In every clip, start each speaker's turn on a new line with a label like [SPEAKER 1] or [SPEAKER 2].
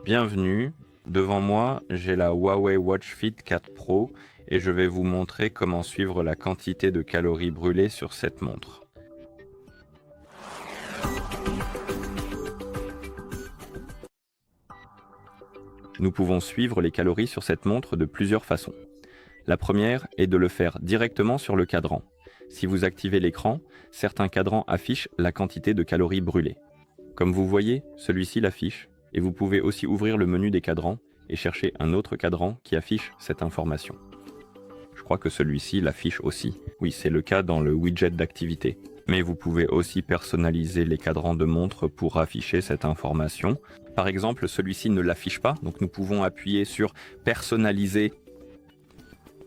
[SPEAKER 1] Bienvenue, devant moi j'ai la Huawei Watch Fit 4 Pro et je vais vous montrer comment suivre la quantité de calories brûlées sur cette montre. Nous pouvons suivre les calories sur cette montre de plusieurs façons. La première est de le faire directement sur le cadran. Si vous activez l'écran, certains cadrans affichent la quantité de calories brûlées. Comme vous voyez, celui-ci l'affiche, et vous pouvez aussi ouvrir le menu des cadrans et chercher un autre cadran qui affiche cette information. Je crois que celui-ci l'affiche aussi. Oui, c'est le cas dans le widget d'activité. Mais vous pouvez aussi personnaliser les cadrans de montre pour afficher cette information. Par exemple, celui-ci ne l'affiche pas, donc nous pouvons appuyer sur Personnaliser.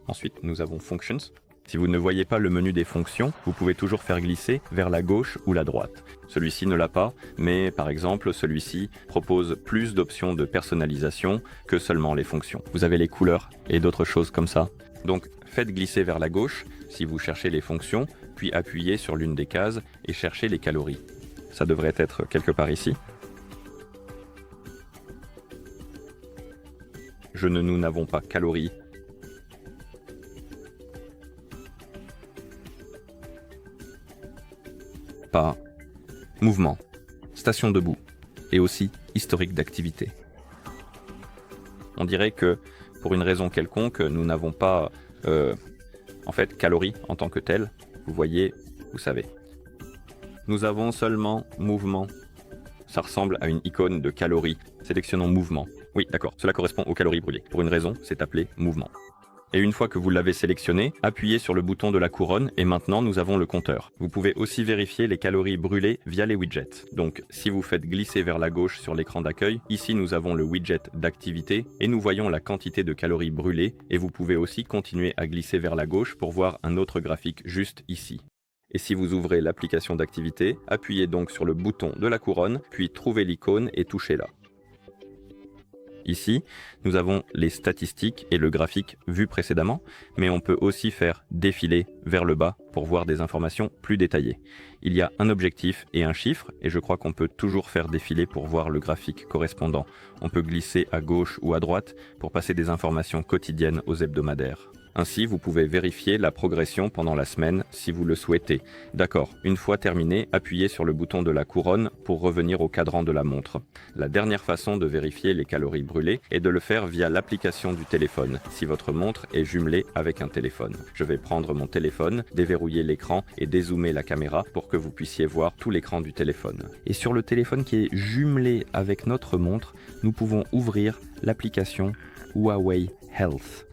[SPEAKER 1] Ensuite, nous avons Functions. Si vous ne voyez pas le menu des fonctions, vous pouvez toujours faire glisser vers la gauche ou la droite. Celui-ci ne l'a pas, mais par exemple, celui-ci propose plus d'options de personnalisation que seulement les fonctions. Vous avez les couleurs et d'autres choses comme ça. Donc, faites glisser vers la gauche si vous cherchez les fonctions, puis appuyez sur l'une des cases et cherchez les calories. Ça devrait être quelque part ici. Nous n'avons pas calories. Pas mouvement, station debout et aussi historique d'activité. On dirait que pour une raison quelconque, nous n'avons pas en fait calories en tant que telles. Vous voyez, vous savez. Nous avons seulement mouvement. Ça ressemble à une icône de calories. Sélectionnons mouvement. Oui, d'accord, cela correspond aux calories brûlées. Pour une raison, c'est appelé mouvement. Et une fois que vous l'avez sélectionné, appuyez sur le bouton de la couronne et maintenant nous avons le compteur. Vous pouvez aussi vérifier les calories brûlées via les widgets. Donc si vous faites glisser vers la gauche sur l'écran d'accueil, ici nous avons le widget d'activité et nous voyons la quantité de calories brûlées et vous pouvez aussi continuer à glisser vers la gauche pour voir un autre graphique juste ici. Et si vous ouvrez l'application d'activité, appuyez donc sur le bouton de la couronne, puis trouvez l'icône et touchez-la. Ici, nous avons les statistiques et le graphique vu précédemment, mais on peut aussi faire défiler vers le bas pour voir des informations plus détaillées. Il y a un objectif et un chiffre, et je crois qu'on peut toujours faire défiler pour voir le graphique correspondant. On peut glisser à gauche ou à droite pour passer des informations quotidiennes aux hebdomadaires. Ainsi, vous pouvez vérifier la progression pendant la semaine si vous le souhaitez. D'accord, une fois terminé, appuyez sur le bouton de la couronne pour revenir au cadran de la montre. La dernière façon de vérifier les calories brûlées est de le faire via l'application du téléphone, si votre montre est jumelée avec un téléphone. Je vais prendre mon téléphone, déverrouiller l'écran et dézoomer la caméra pour que vous puissiez voir tout l'écran du téléphone. Et sur le téléphone qui est jumelé avec notre montre, nous pouvons ouvrir l'application Huawei Health.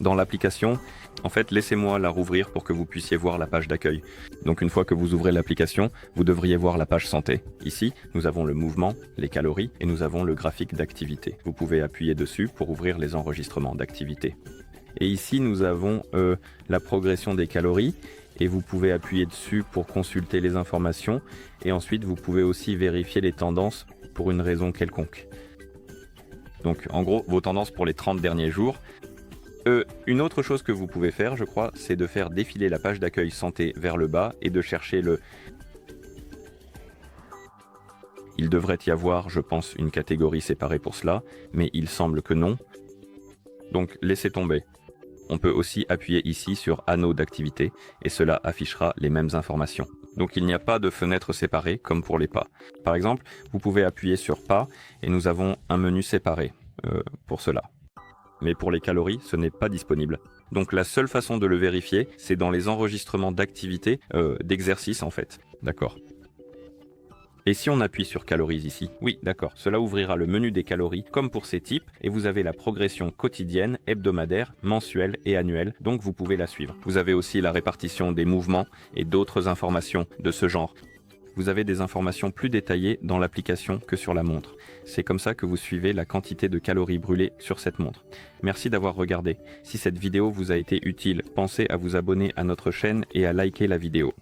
[SPEAKER 1] Dans l'application, en fait, laissez-moi la rouvrir pour que vous puissiez voir la page d'accueil. Donc une fois que vous ouvrez l'application, vous devriez voir la page santé. Ici, nous avons le mouvement, les calories et nous avons le graphique d'activité. Vous pouvez appuyer dessus pour ouvrir les enregistrements d'activité. Et ici, nous avons la progression des calories et vous pouvez appuyer dessus pour consulter les informations et ensuite vous pouvez aussi vérifier les tendances pour une raison quelconque. Donc en gros, vos tendances pour les 30 derniers jours. Une autre chose que vous pouvez faire, je crois, c'est de faire défiler la page d'accueil santé vers le bas et de chercher le... Il devrait y avoir, je pense, une catégorie séparée pour cela, mais il semble que non. Donc laissez tomber. On peut aussi appuyer ici sur Anneau d'activité et cela affichera les mêmes informations. Donc il n'y a pas de fenêtre séparée comme pour les pas. Par exemple, vous pouvez appuyer sur Pas et nous avons un menu séparé pour cela. Mais pour les calories, ce n'est pas disponible. Donc la seule façon de le vérifier, c'est dans les enregistrements d'activité, d'exercice en fait. D'accord. Et si on appuie sur calories ici? Oui, d'accord, cela ouvrira le menu des calories comme pour ces types et vous avez la progression quotidienne, hebdomadaire, mensuelle et annuelle, donc vous pouvez la suivre. Vous avez aussi la répartition des mouvements et d'autres informations de ce genre. Vous avez des informations plus détaillées dans l'application que sur la montre. C'est comme ça que vous suivez la quantité de calories brûlées sur cette montre. Merci d'avoir regardé. Si cette vidéo vous a été utile, pensez à vous abonner à notre chaîne et à liker la vidéo.